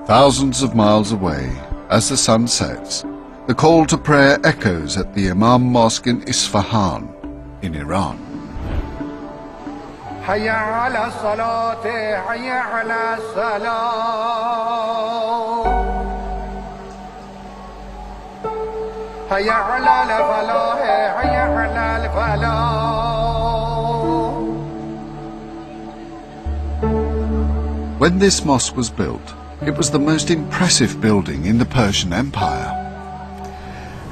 Thousands of miles away, as the sun sets, the call to prayer echoes at the Imam Mosque in Isfahan, in Iran. حي على الصلاة حي على الصلاة حي على الفلاح حي على الفلاح. When this mosque was built, it was the most impressive building in the Persian Empire.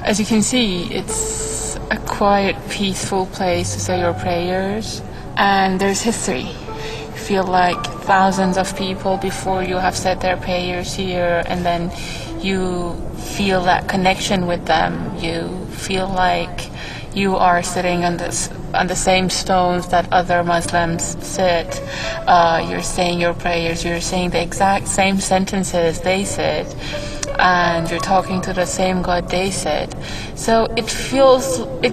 As you can see, it's a quiet, peaceful place to say your prayers, and there's history. You feel like thousands of people before you have said their prayers here, and then you feel that connection with them. You feel like you are sitting on the same stones that other Muslims sit. You're saying your prayers, you're saying the exact same sentences they said, and you're talking to the same God they said. So it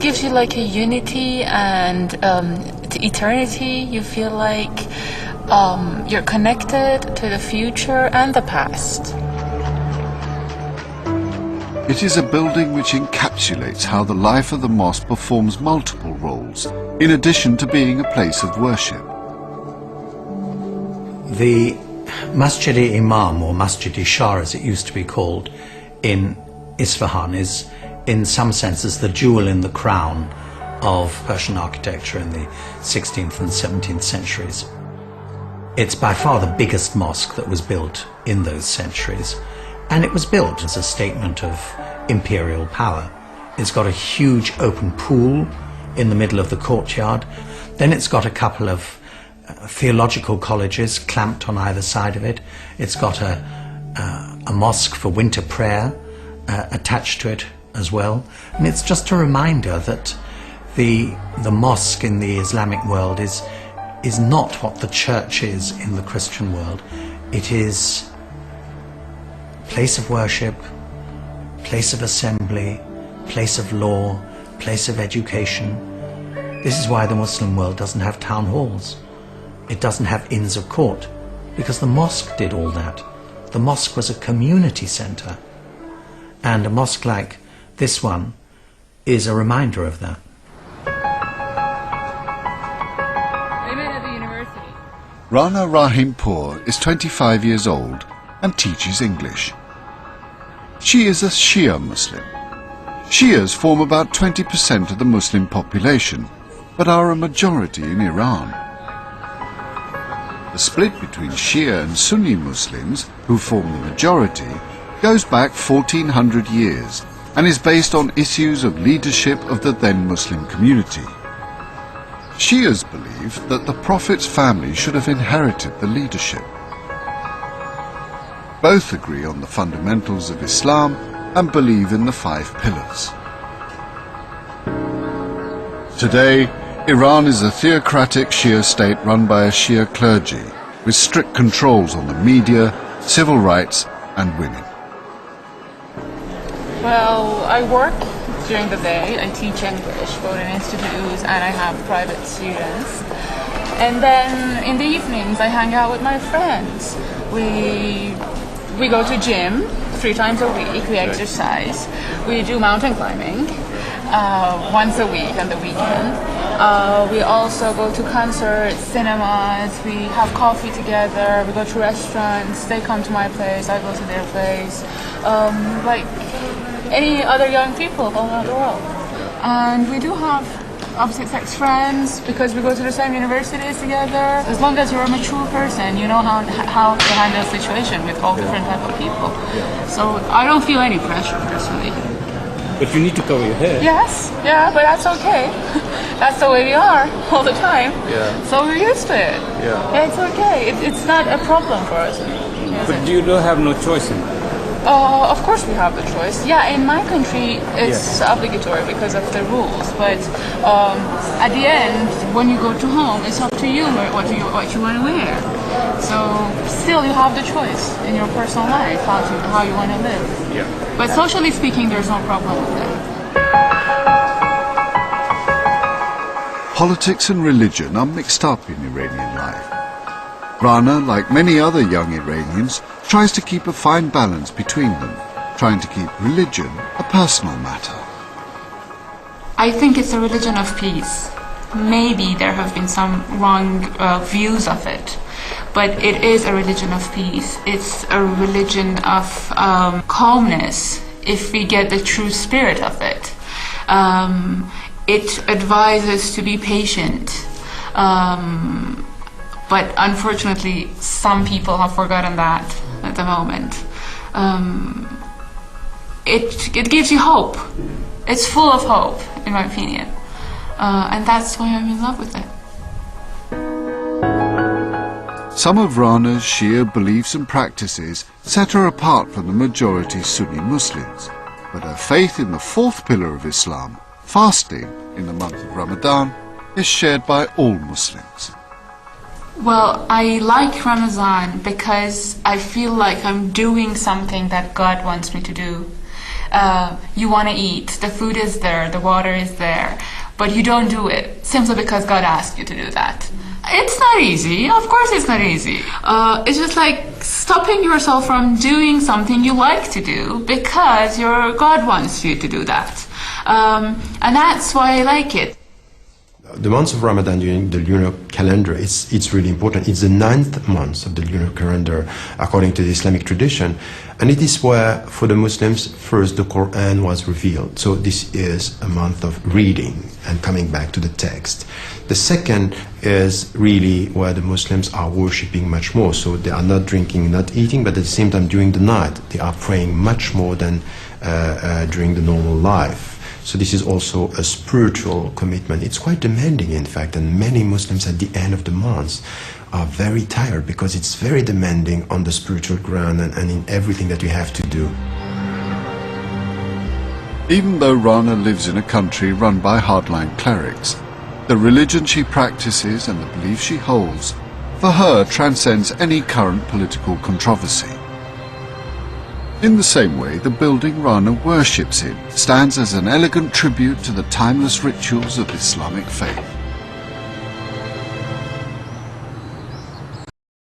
gives you like a unity and to eternity. You feel like you're connected to the future and the past. It is a building which encapsulates how the life of the mosque performs multiple roles, in addition to being a place of worship. The Masjid-e-Imam, or Masjid-e-Shah as it used to be called, in Isfahan is, in some senses, the jewel in the crown of Persian architecture in the 16th and 17th centuries. It's by far the biggest mosque that was built in those centuries, and it was built as a statement of imperial power. It's got a huge open pool in the middle of the courtyard. Then it's got a couple of theological colleges clamped on either side of it. It's got a mosque for winter prayer attached to it as well. And it's just a reminder that the mosque in the Islamic world is not what the church is in the Christian world. It is place of worship, place of assembly, place of law, place of education. This is why the Muslim world doesn't have town halls. It doesn't have inns of court, because the mosque did all that. The mosque was a community center, and a mosque like this one is a reminder of that. Rana Rahimpour is 25 years old and teaches English. She is a Shia Muslim. Shias form about 20% of the Muslim population, but are a majority in Iran. The split between Shia and Sunni Muslims, who form the majority, goes back 1400 years and is based on issues of leadership of the then Muslim community. Shias believe that the Prophet's family should have inherited the leadership. Both agree on the fundamentals of Islam and believe in the 5 pillars. Today, Iran is a theocratic Shia state run by a Shia clergy, with strict controls on the media, civil rights and women. Well, I work during the day. I teach English both in institutes and I have private students. And then in the evenings I hang out with my friends. We go to gym 3 times a week, we exercise. We do mountain climbing once a week on the weekend. We also go to concerts, cinemas, we have coffee together, we go to restaurants, they come to my place, I go to their place, like any other young people all around the world. And we do have opposite-sex friends because we go to the same universities together. As long as you're a mature person, you know how to handle a situation with all different type of people. So I don't feel any pressure personally. But you need to cover your hair. Yes, yeah, but that's okay. That's the way we are all the time. Yeah. So we're used to it. Yeah, it's okay. It's not a problem for us. But you don't have no choice in it. Of course we have the choice. Yeah, in my country it's obligatory because of the rules. But at the end, when you go to home, it's up to you what you want to wear. So still you have the choice in your personal life how you want to live. Yeah. But socially speaking, there's no problem with it. Politics and religion are mixed up in Iranian life. Rana, like many other young Iranians, tries to keep a fine balance between them, trying to keep religion a personal matter. I think it's a religion of peace. Maybe there have been some wrong views of it, but it is a religion of peace. It's a religion of calmness, if we get the true spirit of it. It advises to be patient, but unfortunately some people have forgotten that at the moment. It gives you hope. It's full of hope, in my opinion, and that's why I'm in love with it. Some of Rana's Shia beliefs and practices set her apart from the majority Sunni Muslims, but her faith in the fourth pillar of Islam, fasting in the month of Ramadan, is shared by all Muslims. Well, I like Ramadan because I feel like I'm doing something that God wants me to do. You want to eat, the food is there, the water is there, but you don't do it simply because God asked you to do that. It's not easy, of course it's not easy. It's just like stopping yourself from doing something you like to do because your God wants you to do that. And that's why I like it. The month of Ramadan during the lunar calendar, it's really important. It's the 9th month of the lunar calendar according to the Islamic tradition, and it is where, for the Muslims, first the Quran was revealed. So this is a month of reading and coming back to the text. The second is really where the Muslims are worshipping much more. So they are not drinking, not eating, but at the same time during the night they are praying much more than during the normal life. So this is also a spiritual commitment. It's quite demanding, in fact, and many Muslims at the end of the month are very tired because it's very demanding on the spiritual ground and in everything that you have to do. Even though Rana lives in a country run by hardline clerics, the religion she practices and the beliefs she holds, for her, transcends any current political controversy. In the same way, the building Rana worships in stands as an elegant tribute to the timeless rituals of Islamic faith.